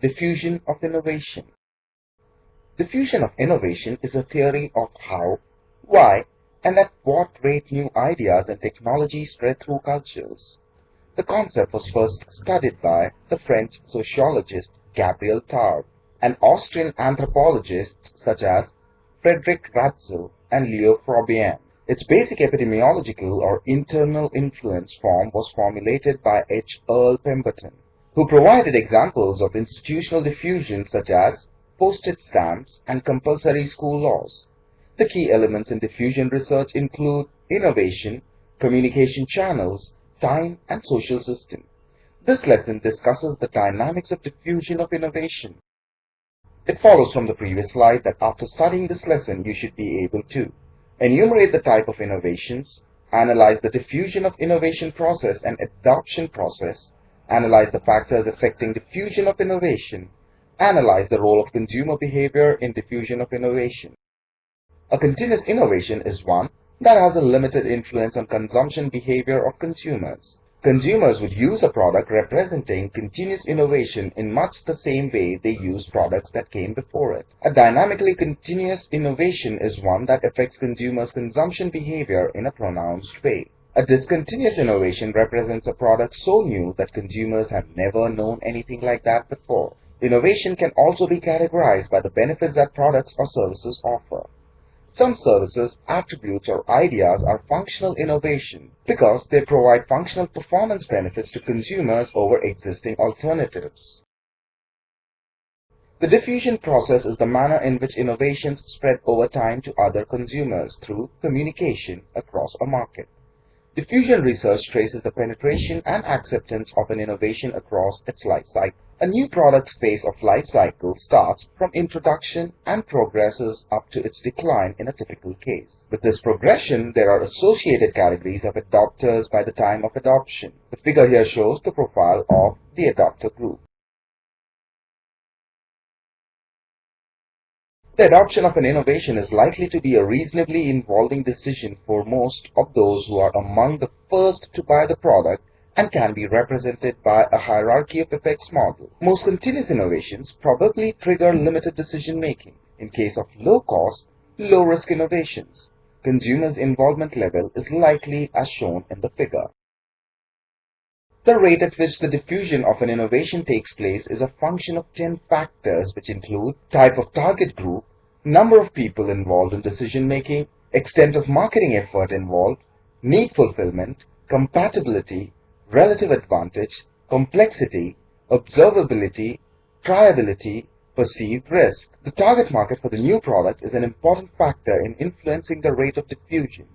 Diffusion of innovation. Diffusion of innovation is a theory of how, why, and at what rate new ideas and technologies spread through cultures. The concept was first studied by the French sociologist Gabriel Tarde and Austrian anthropologists such as Frederick Ratzel and Leo Fabian. Its basic epidemiological or internal influence form was formulated by H. Earl Pemberton, who provided examples of institutional diffusion such as postage stamps and compulsory school laws. The key elements in diffusion research include innovation, communication channels, time, and social system. This lesson discusses the dynamics of diffusion of innovation. It follows from the previous slide that after studying this lesson, you should be able to enumerate the type of innovations, analyze the diffusion of innovation process and adoption process, analyze the factors affecting diffusion of innovation, analyze the role of consumer behavior in diffusion of innovation. A continuous innovation is one that has a limited influence on consumption behavior of consumers. Consumers would use a product representing continuous innovation in much the same way they use products that came before it. A dynamically continuous innovation is one that affects consumers' consumption behavior in a pronounced way. A discontinuous innovation represents a product so new that consumers have never known anything like that before. Innovation can also be categorized by the benefits that products or services offer. Some services, attributes, or ideas are functional innovation because they provide functional performance benefits to consumers over existing alternatives. The diffusion process is the manner in which innovations spread over time to other consumers through communication across a market. Diffusion research traces the penetration and acceptance of an innovation across its life cycle. A new product phase of life cycle starts from introduction and progresses up to its decline in a typical case. With this progression, there are associated categories of adopters by the time of adoption. The figure here shows the profile of the adopter group. The adoption of an innovation is likely to be a reasonably involving decision for most of those who are among the first to buy the product and can be represented by a hierarchy of effects model. Most continuous innovations probably trigger limited decision-making. In case of low-cost, low-risk innovations, consumers' involvement level is likely as shown in the figure. The rate at which the diffusion of an innovation takes place is a function of 10 factors which include type of target group, number of people involved in decision-making, extent of marketing effort involved, need fulfillment, compatibility, relative advantage, complexity, observability, triability, perceived risk. The target market for the new product is an important factor in influencing the rate of diffusion.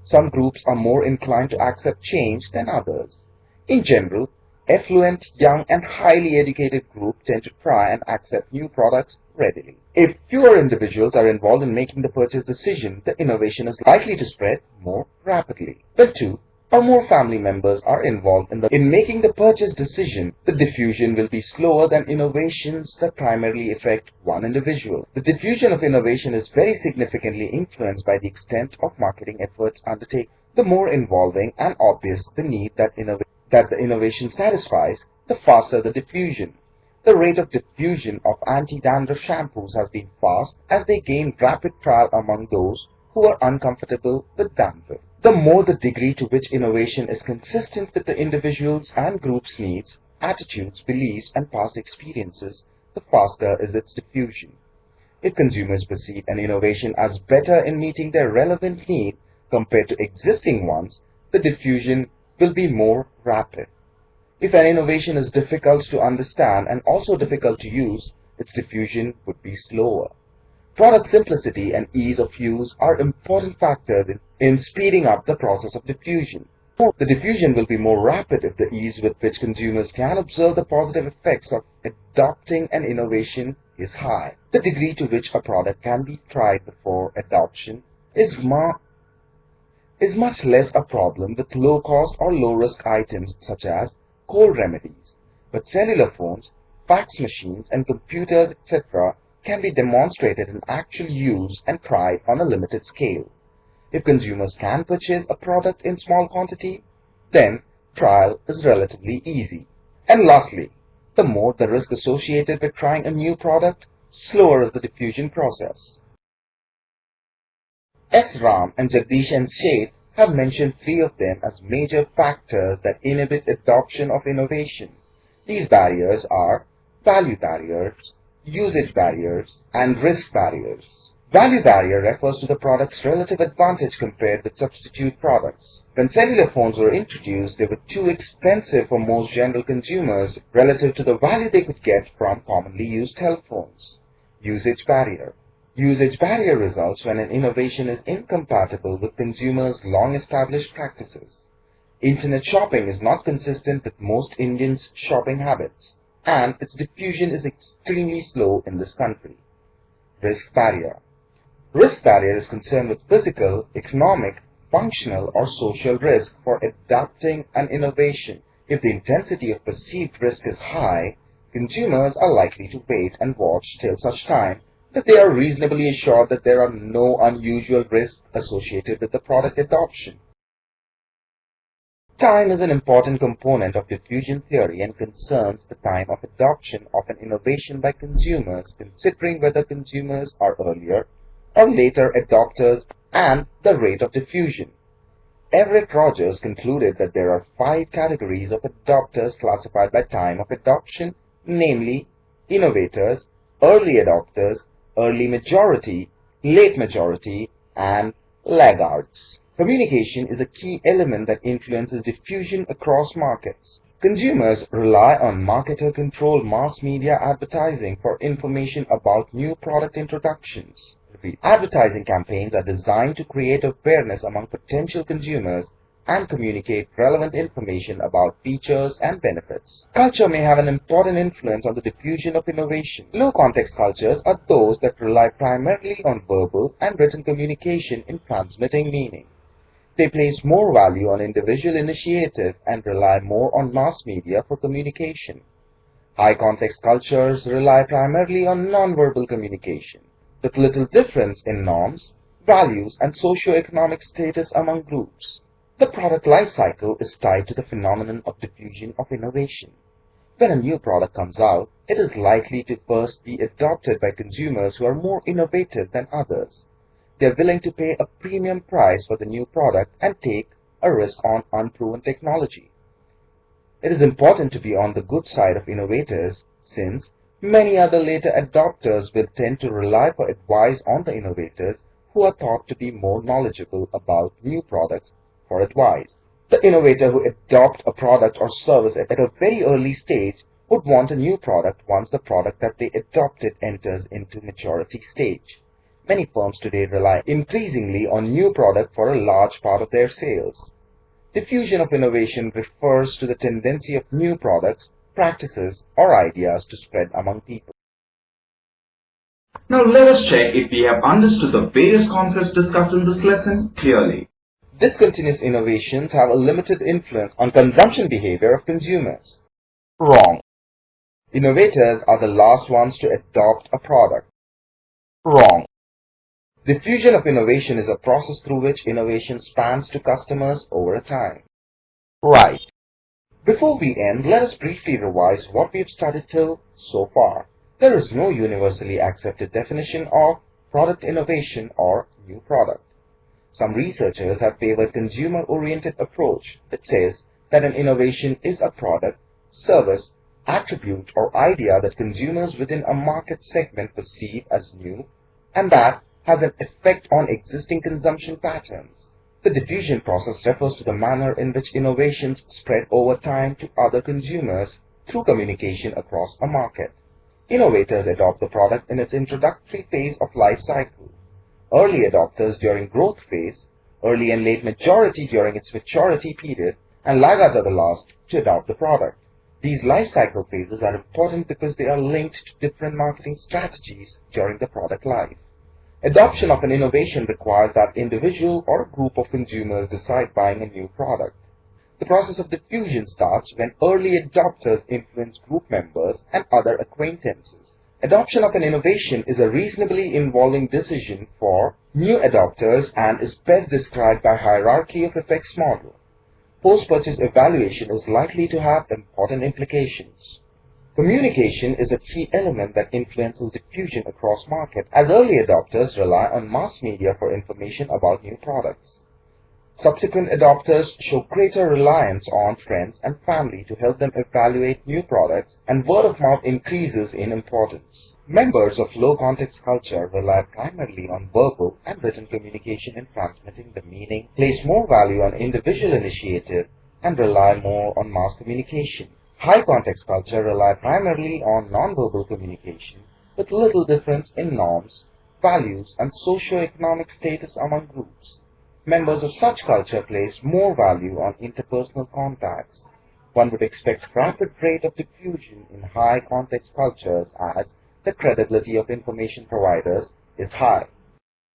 Some groups are more inclined to accept change than others. In general, affluent, young, and highly educated groups tend to try and accept new products readily. If fewer individuals are involved in making the purchase decision, the innovation is likely to spread more rapidly. When two or more family members are involved in making the purchase decision, the diffusion will be slower than innovations that primarily affect one individual. The diffusion of innovation is very significantly influenced by the extent of marketing efforts undertaken. The more involving and obvious the need that the innovation satisfies, the faster the diffusion. The rate of diffusion of anti-dandruff shampoos has been fast as they gain rapid trial among those who are uncomfortable with dandruff. The more the degree to which innovation is consistent with the individual's and group's needs, attitudes, beliefs, and past experiences, the faster is its diffusion. If consumers perceive an innovation as better in meeting their relevant need compared to existing ones, the diffusion will be more rapid. If an innovation is difficult to understand and also difficult to use, its diffusion would be slower. Product simplicity and ease of use are important factors in speeding up the process of diffusion. The diffusion will be more rapid if the ease with which consumers can observe the positive effects of adopting an innovation is high. The degree to which a product can be tried before adoption is much less a problem with low-cost or low-risk items such as cold remedies, but cellular phones, fax machines, and computers, etc. can be demonstrated in actual use and tried on a limited scale. If consumers can purchase a product in small quantity, then trial is relatively easy. And lastly, the more the risk associated with trying a new product, slower is the diffusion process. S. Ram and Jagdish and Sheth have mentioned three of them as major factors that inhibit adoption of innovation. These barriers are value barriers, usage barriers, and risk barriers. Value barrier refers to the product's relative advantage compared with substitute products. When cellular phones were introduced, they were too expensive for most general consumers relative to the value they could get from commonly used telephones. Usage barrier. Usage barrier results when an innovation is incompatible with consumers' long-established practices. Internet shopping is not consistent with most Indians' shopping habits, and its diffusion is extremely slow in this country. Risk barrier. Risk barrier is concerned with physical, economic, functional, or social risk for adapting an innovation. If the intensity of perceived risk is high, consumers are likely to wait and watch till such time that they are reasonably assured that there are no unusual risks associated with the product adoption. Time is an important component of diffusion theory and concerns the time of adoption of an innovation by consumers, considering whether consumers are earlier or later adopters and the rate of diffusion. Everett Rogers concluded that there are 5 categories of adopters classified by time of adoption, namely innovators, early adopters, early majority, late majority, and laggards. Communication is a key element that influences diffusion across markets. Consumers rely on marketer-controlled mass media advertising for information about new product introductions. Advertising campaigns are designed to create awareness among potential consumers and communicate relevant information about features and benefits. Culture may have an important influence on the diffusion of innovation. Low-context cultures are those that rely primarily on verbal and written communication in transmitting meaning. They place more value on individual initiative and rely more on mass media for communication. High-context cultures rely primarily on non-verbal communication, with little difference in norms, values, and socio-economic status among groups. The product life cycle is tied to the phenomenon of diffusion of innovation. When a new product comes out, it is likely to first be adopted by consumers who are more innovative than others. They are willing to pay a premium price for the new product and take a risk on unproven technology. It is important to be on the good side of innovators, since many other later adopters will tend to rely for advice on the innovators who are thought to be more knowledgeable about new products for advice. The innovator who adopts a product or service at a very early stage would want a new product once the product that they adopted enters into maturity stage. Many firms today rely increasingly on new product for a large part of their sales. Diffusion of innovation refers to the tendency of new products, practices, or ideas to spread among people. Now let us check if we have understood the various concepts discussed in this lesson clearly. Discontinuous innovations have a limited influence on consumption behavior of consumers. Wrong. Innovators are the last ones to adopt a product. Wrong. Diffusion of innovation is a process through which innovation spans to customers over a time. Right. Before we end, let us briefly revise what we have studied till so far. There is no universally accepted definition of product innovation or new product. Some researchers have favored consumer-oriented approach that says that an innovation is a product, service, attribute, or idea that consumers within a market segment perceive as new and that has an effect on existing consumption patterns. The diffusion process refers to the manner in which innovations spread over time to other consumers through communication across a market. Innovators adopt the product in its introductory phase of life cycle, early adopters during growth phase, early and late majority during its maturity period, and laggards are the last to adopt the product. These life cycle phases are important because they are linked to different marketing strategies during the product life. Adoption of an innovation requires that individual or a group of consumers decide buying a new product. The process of diffusion starts when early adopters influence group members and other acquaintances. Adoption of an innovation is a reasonably involving decision for new adopters and is best described by hierarchy of effects model. Post-purchase evaluation is likely to have important implications. Communication is a key element that influences diffusion across markets, as early adopters rely on mass media for information about new products. Subsequent adopters show greater reliance on friends and family to help them evaluate new products, and word of mouth increases in importance. Members of low context culture rely primarily on verbal and written communication in transmitting the meaning, place more value on individual initiative, and rely more on mass communication. High context culture rely primarily on nonverbal communication, with little difference in norms, values, and socio-economic status among groups. Members of such culture place more value on interpersonal contacts. One would expect rapid rate of diffusion in high context cultures as the credibility of information providers is high.